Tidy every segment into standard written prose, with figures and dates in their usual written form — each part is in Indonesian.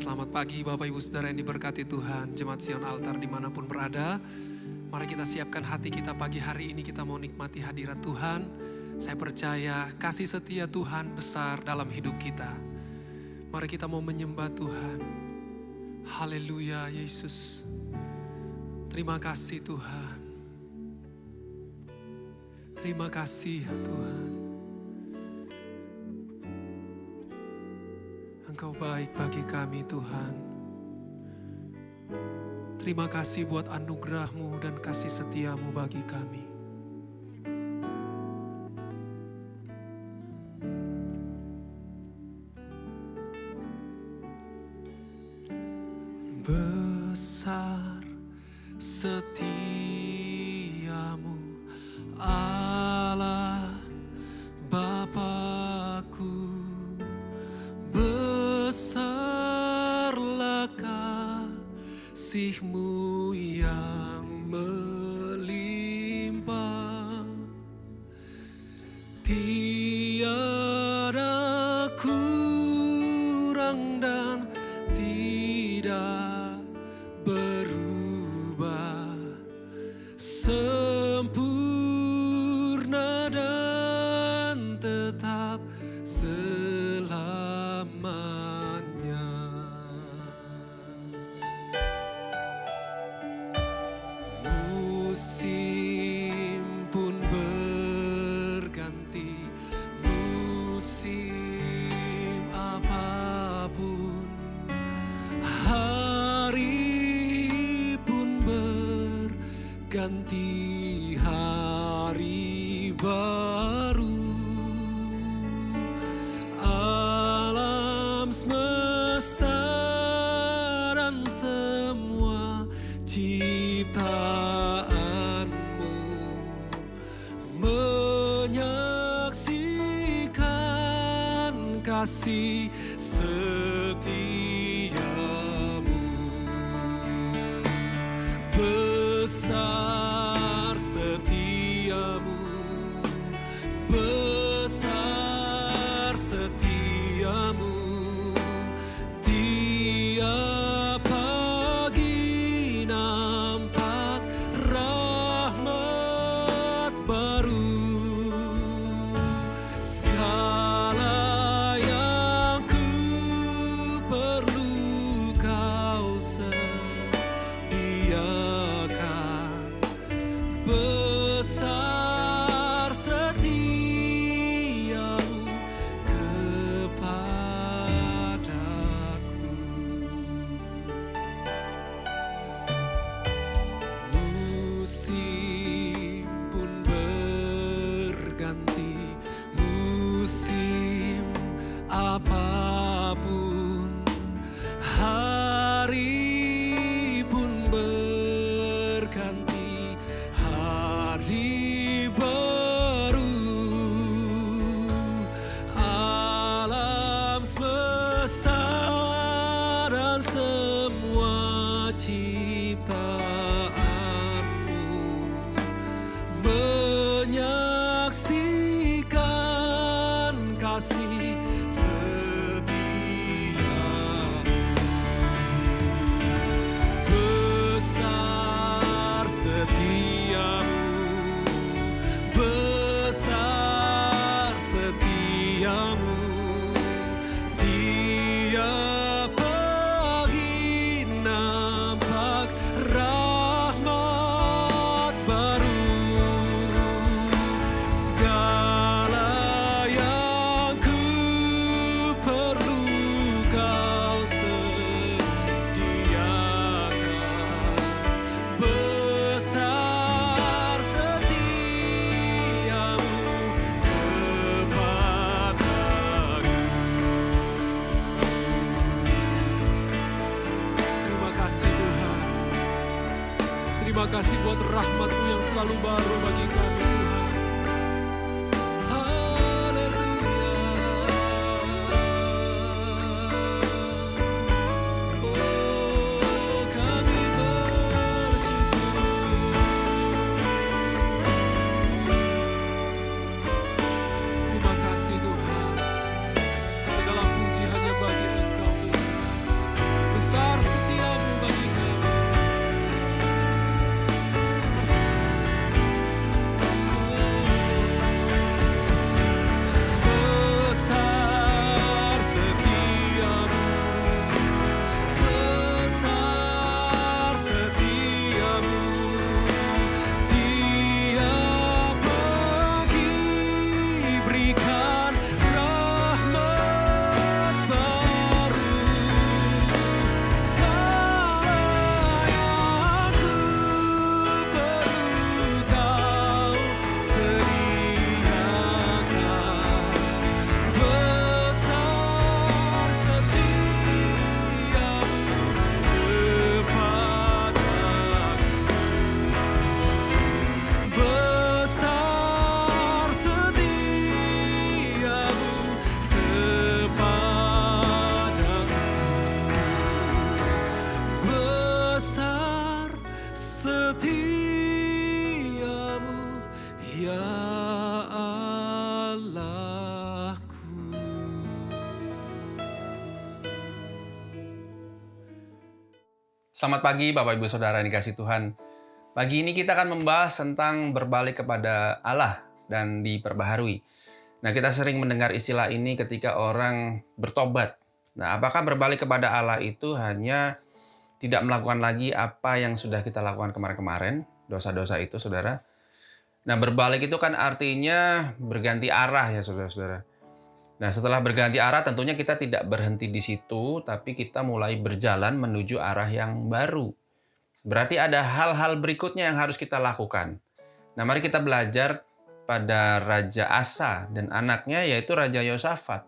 Selamat pagi Bapak Ibu Saudara yang diberkati Tuhan, Jemaat Sion Altar dimanapun berada. Mari kita siapkan hati kita pagi hari ini, kita mau nikmati hadirat Tuhan. Saya percaya kasih setia Tuhan besar dalam hidup kita. Mari kita mau menyembah Tuhan. Haleluya Yesus. Terima kasih Tuhan. Terima kasih Tuhan. Engkau baik bagi kami Tuhan. Terima kasih buat anugerah-Mu dan kasih setia-Mu bagi kami. Besar setiamu Allah Bapakku. Besarlah kasih-Mu yang melimpah, tiada kurang dan tidak berubah, sempurna dan tetap selamanya. Musim pun berganti, musim apapun, hari pun berganti hari baru. Alam semesta dan semua ciptaan-Mu menyaksikan kasih setia-Mu. Besar setia-Mu, besar setia-Mu, tiap pagi nampak rahmat baru. Segala yang ku perlu Kau sediakan. Besar setia-Mu kepadaku. Musim pun berganti, musim apapun, hari pun berganti hari baru. Alam semesta dan semua ciptaan-Mu menyaksikan kasih setia-Mu. Besar setia-Mu, besar setia-Mu, tiap pagi nampak rahmat baru. Segala yang ku perlu Kau sediakan. Besar setia-Mu kepadaku. Terima kasih Tuhan. Terima kasih buat rahmat-Mu yang selalu baru bagi kami Tuhan. Haleluya. Oh, kami bersyukur. Terima kasih Tuhan. Segala puji hanya bagi Engkau Tuhan. setiamu, ya Allahku. Selamat pagi Bapak Ibu Saudara yang dikasihi Tuhan. Pagi ini kita akan membahas tentang berbalik kepada Allah dan diperbaharui. Nah, kita sering mendengar istilah ini ketika orang bertobat. Nah, apakah berbalik kepada Allah itu hanya tidak melakukan lagi apa yang sudah kita lakukan kemarin-kemarin, dosa-dosa itu, saudara? Nah, berbalik itu kan artinya berganti arah ya, saudara-saudara. Nah, setelah berganti arah tentunya kita tidak berhenti di situ, tapi kita mulai berjalan menuju arah yang baru. Berarti ada hal-hal berikutnya yang harus kita lakukan. Nah, mari kita belajar pada Raja Asa dan anaknya yaitu Raja Yosafat.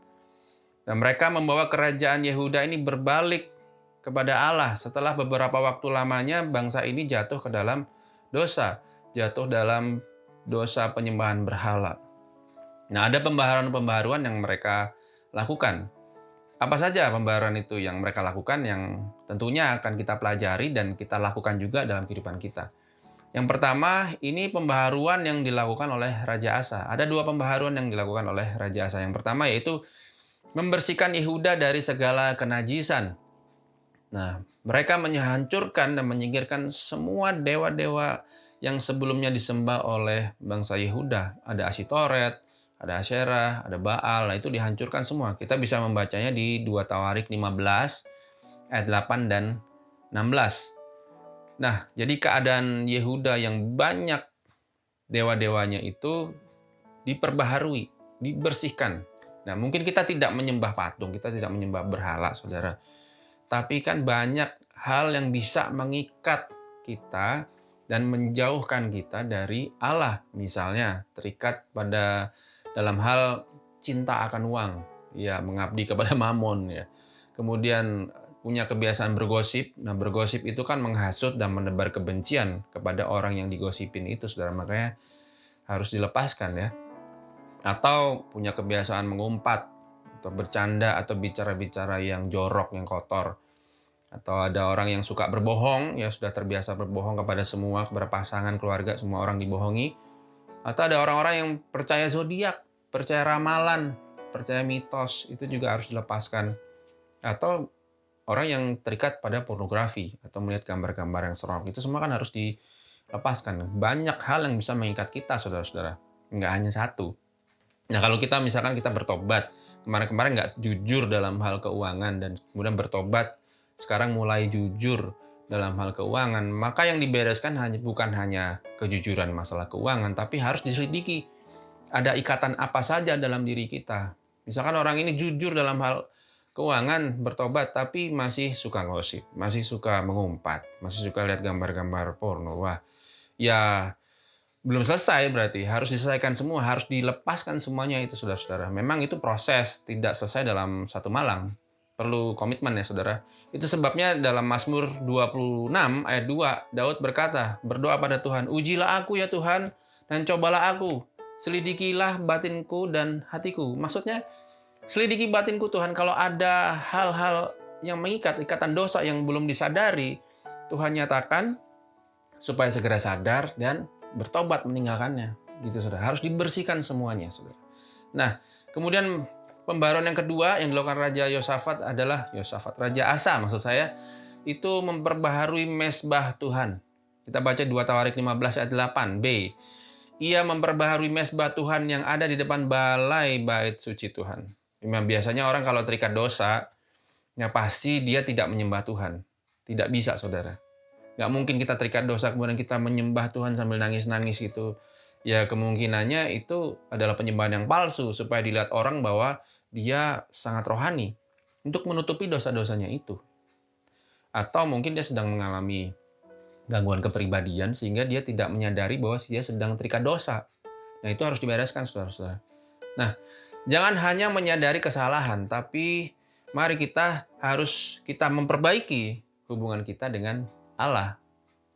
Dan mereka membawa kerajaan Yehuda ini berbalik kepada Allah. Setelah beberapa waktu lamanya bangsa ini jatuh ke dalam dosa. Jatuh dalam dosa penyembahan berhala. Nah, ada pembaharuan-pembaharuan yang mereka lakukan. Apa saja pembaharuan itu yang mereka lakukan yang tentunya akan kita pelajari dan kita lakukan juga dalam kehidupan kita. Yang pertama, ini pembaharuan yang dilakukan oleh Raja Asa. Ada dua pembaharuan yang dilakukan oleh Raja Asa. Yang pertama yaitu membersihkan Yehuda dari segala kenajisan. Nah, mereka menghancurkan dan menyingkirkan semua dewa-dewa yang sebelumnya disembah oleh bangsa Yehuda. Ada Asytoret, ada Asyerah, ada Baal. Nah, itu dihancurkan semua. Kita bisa membacanya di 2 Tawarik 15 ayat 8 dan 16. Nah, jadi keadaan Yehuda yang banyak dewa-dewanya itu diperbaharui, dibersihkan. Nah, mungkin kita tidak menyembah patung, kita tidak menyembah berhala, saudara. Tapi kan banyak hal yang bisa mengikat kita dan menjauhkan kita dari Allah. Misalnya, terikat pada dalam hal cinta akan uang, ya mengabdi kepada mamon ya. Kemudian punya kebiasaan bergosip. Nah, bergosip itu kan menghasut dan menebar kebencian kepada orang yang digosipin itu, saudara. Makanya harus dilepaskan ya. Atau punya kebiasaan mengumpat atau bercanda atau bicara-bicara yang jorok, yang kotor. Atau ada orang yang suka berbohong, ya sudah terbiasa berbohong kepada semua, kepada pasangan, keluarga, semua orang dibohongi. Atau ada orang-orang yang percaya zodiak, percaya ramalan, percaya mitos, itu juga harus dilepaskan. Atau orang yang terikat pada pornografi atau melihat gambar-gambar yang seram, itu semua kan harus dilepaskan. Banyak hal yang bisa mengikat kita, saudara-saudara. Nggak hanya satu. Nah, kalau kita misalkan kita bertobat, kemarin-kemarin nggak jujur dalam hal keuangan dan kemudian bertobat, sekarang mulai jujur dalam hal keuangan, maka yang dibereskan bukan hanya kejujuran masalah keuangan, tapi harus diselidiki. Ada ikatan apa saja dalam diri kita. Misalkan orang ini jujur dalam hal keuangan, bertobat, tapi masih suka gosip, masih suka mengumpat, masih suka lihat gambar-gambar porno. Wah, ya belum selesai berarti. Harus diselesaikan semua, harus dilepaskan semuanya itu, saudara-saudara. Memang itu proses, tidak selesai dalam satu malam. Perlu komitmen ya, saudara. Itu sebabnya dalam Mazmur 26 ayat 2, Daud berkata, berdoa pada Tuhan, ujilah aku ya Tuhan, dan cobalah aku. Selidikilah batinku dan hatiku. Maksudnya, selidiki batinku Tuhan, kalau ada hal-hal yang mengikat, ikatan dosa yang belum disadari, Tuhan nyatakan supaya segera sadar dan bertobat meninggalkannya. Gitu, saudara. Harus dibersihkan semuanya, saudara. Nah, kemudian pembaruan yang kedua yang dilakukan Raja Yosafat adalah, Raja Asa maksud saya, itu memperbaharui mesbah Tuhan. Kita baca 2 Tawarik 15 ayat 8b. Ia memperbaharui mesbah Tuhan yang ada di depan balai bait suci Tuhan. Memang biasanya orang kalau terikat dosa, ya pasti dia tidak menyembah Tuhan. Tidak bisa, saudara. Nggak mungkin kita terikat dosa kemudian kita menyembah Tuhan sambil nangis-nangis gitu. Ya kemungkinannya itu adalah penyembahan yang palsu supaya dilihat orang bahwa dia sangat rohani untuk menutupi dosa-dosanya itu. Atau mungkin dia sedang mengalami gangguan kepribadian sehingga dia tidak menyadari bahwa dia sedang terikat dosa. Nah, itu harus dibereskan, saudara-saudara. Nah, jangan hanya menyadari kesalahan, tapi mari kita memperbaiki hubungan kita dengan Allah.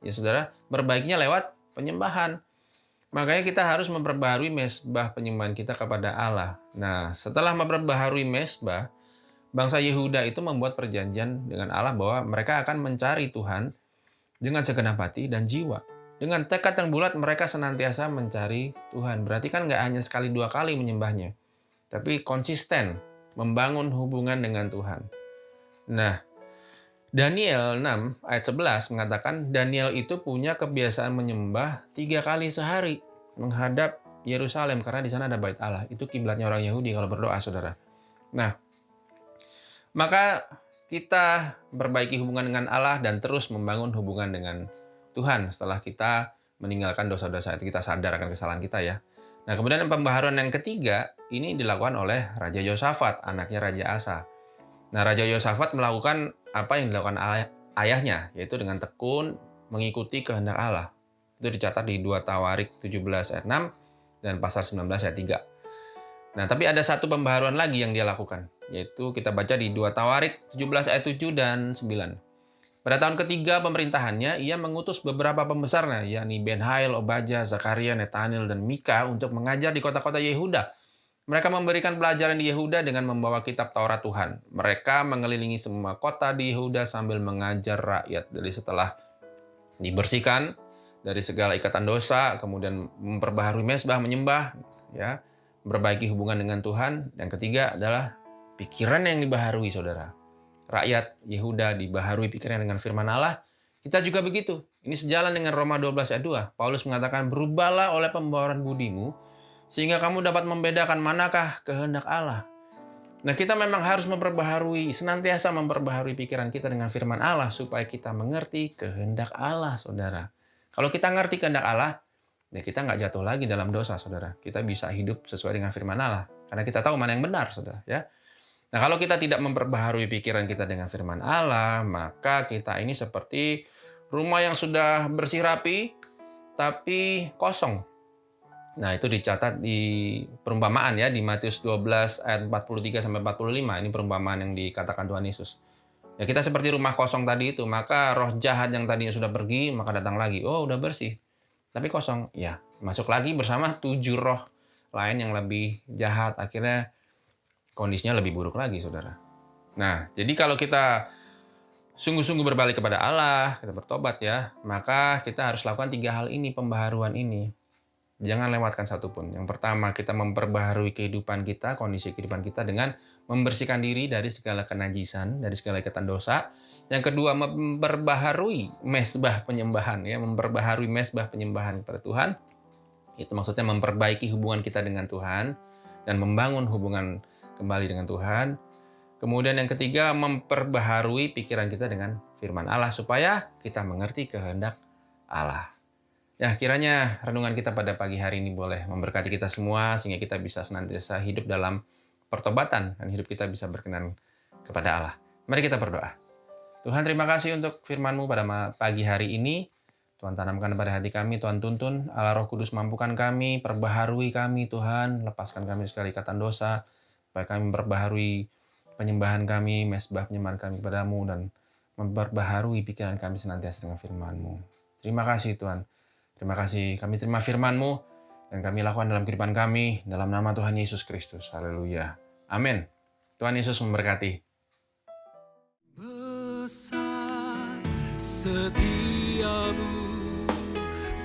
Ya, saudara, perbaikinya lewat penyembahan. Makanya kita harus memperbaharui mesbah penyembahan kita kepada Allah. Nah, setelah memperbaharui mesbah, bangsa Yehuda itu membuat perjanjian dengan Allah bahwa mereka akan mencari Tuhan dengan segenap hati dan jiwa. Dengan tekad yang bulat mereka senantiasa mencari Tuhan. Berarti kan nggak hanya sekali dua kali menyembahnya, tapi konsisten membangun hubungan dengan Tuhan. Nah, Daniel 6 ayat 11 mengatakan Daniel itu punya kebiasaan menyembah 3 kali sehari menghadap Yerusalem karena di sana ada bait Allah. Itu kiblatnya orang Yahudi kalau berdoa, saudara. Nah, maka kita perbaiki hubungan dengan Allah dan terus membangun hubungan dengan Tuhan setelah kita meninggalkan dosa-dosa itu, kita sadar akan kesalahan kita ya. Nah, kemudian pembaharuan yang ketiga ini dilakukan oleh Raja Yosafat, anaknya Raja Asa. Nah, Raja Yosafat melakukan apa yang dilakukan ayahnya, yaitu dengan tekun mengikuti kehendak Allah. Itu dicatat di 2 Tawarik 17 ayat 6 dan pasal 19 ayat 3. Nah, tapi ada satu pembaharuan lagi yang dia lakukan, yaitu kita baca di 2 Tawarik 17 ayat 7 dan 9. Pada tahun ketiga pemerintahannya, ia mengutus beberapa pembesarnya, yakni Ben-Hail, Obaja, Zakaria, Netanel, dan Mika untuk mengajar di kota-kota Yehuda. Mereka memberikan pelajaran di Yehuda dengan membawa kitab Taurat Tuhan. Mereka mengelilingi semua kota di Yehuda sambil mengajar rakyat. Jadi setelah dibersihkan dari segala ikatan dosa, kemudian memperbaharui mezbah menyembah, ya, memperbaiki hubungan dengan Tuhan. Dan ketiga adalah pikiran yang dibaharui, saudara. Rakyat Yehuda dibaharui pikiran dengan firman Allah. Kita juga begitu. Ini sejalan dengan Roma 12 ayat 2. Paulus mengatakan, berubahlah oleh pembaharuan budimu, sehingga kamu dapat membedakan manakah kehendak Allah. Nah, kita memang harus senantiasa memperbaharui pikiran kita dengan firman Allah, supaya kita mengerti kehendak Allah, saudara. Kalau kita ngerti kehendak Allah, ya kita nggak jatuh lagi dalam dosa, saudara. Kita bisa hidup sesuai dengan firman Allah. Karena kita tahu mana yang benar, saudara. Ya. Nah, kalau kita tidak memperbaharui pikiran kita dengan firman Allah, maka kita ini seperti rumah yang sudah bersih rapi, tapi kosong. Nah, itu dicatat di perumpamaan ya, di Matius 12 ayat 43-45. Ini perumpamaan yang dikatakan Tuhan Yesus. Ya, kita seperti rumah kosong tadi itu, maka roh jahat yang tadinya sudah pergi, maka datang lagi. Oh, udah bersih. Tapi kosong. Ya, masuk lagi bersama 7 roh lain yang lebih jahat. Akhirnya kondisinya lebih buruk lagi, saudara. Nah, jadi kalau kita sungguh-sungguh berbalik kepada Allah, kita bertobat ya, maka kita harus lakukan 3 hal ini, pembaharuan ini. Jangan lewatkan satupun. Yang pertama, kita memperbaharui kehidupan kita, kondisi kehidupan kita dengan membersihkan diri dari segala kenajisan, dari segala ikatan dosa. Yang kedua, memperbaharui mezbah penyembahan, ya, memperbaharui mezbah penyembahan kepada Tuhan. Itu maksudnya memperbaiki hubungan kita dengan Tuhan dan membangun hubungan kembali dengan Tuhan. Kemudian yang ketiga, memperbaharui pikiran kita dengan firman Allah supaya kita mengerti kehendak Allah. Ya, kiranya renungan kita pada pagi hari ini boleh memberkati kita semua sehingga kita bisa senantiasa hidup dalam pertobatan dan hidup kita bisa berkenan kepada Allah. Mari kita berdoa. Tuhan, terima kasih untuk firman-Mu pada pagi hari ini. Tuhan, tanamkan pada hati kami, Tuhan tuntun, Allah Roh Kudus mampukan kami, perbaharui kami Tuhan, lepaskan kami dari segala ikatan dosa, supaya kami memperbaharui penyembahan kami, mezbah penyembahan kami kepadamu, dan memperbaharui pikiran kami senantiasa dengan firman-Mu. Terima kasih Tuhan. Terima kasih kami terima firman-Mu, dan kami lakukan dalam kehidupan kami, dalam nama Tuhan Yesus Kristus. Haleluya. Amin. Tuhan Yesus memberkati. Besar setiamu,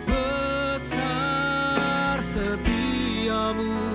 besar setiamu.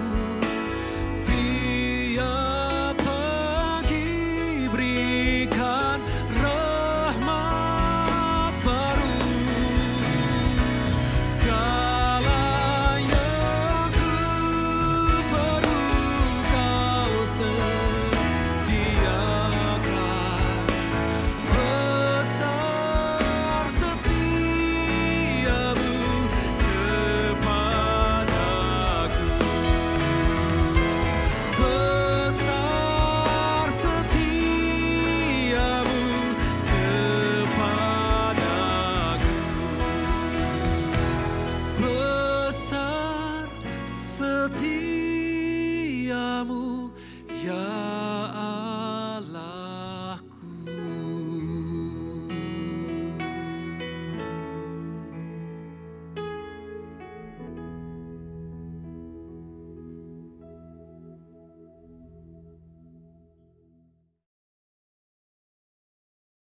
Setiamu ya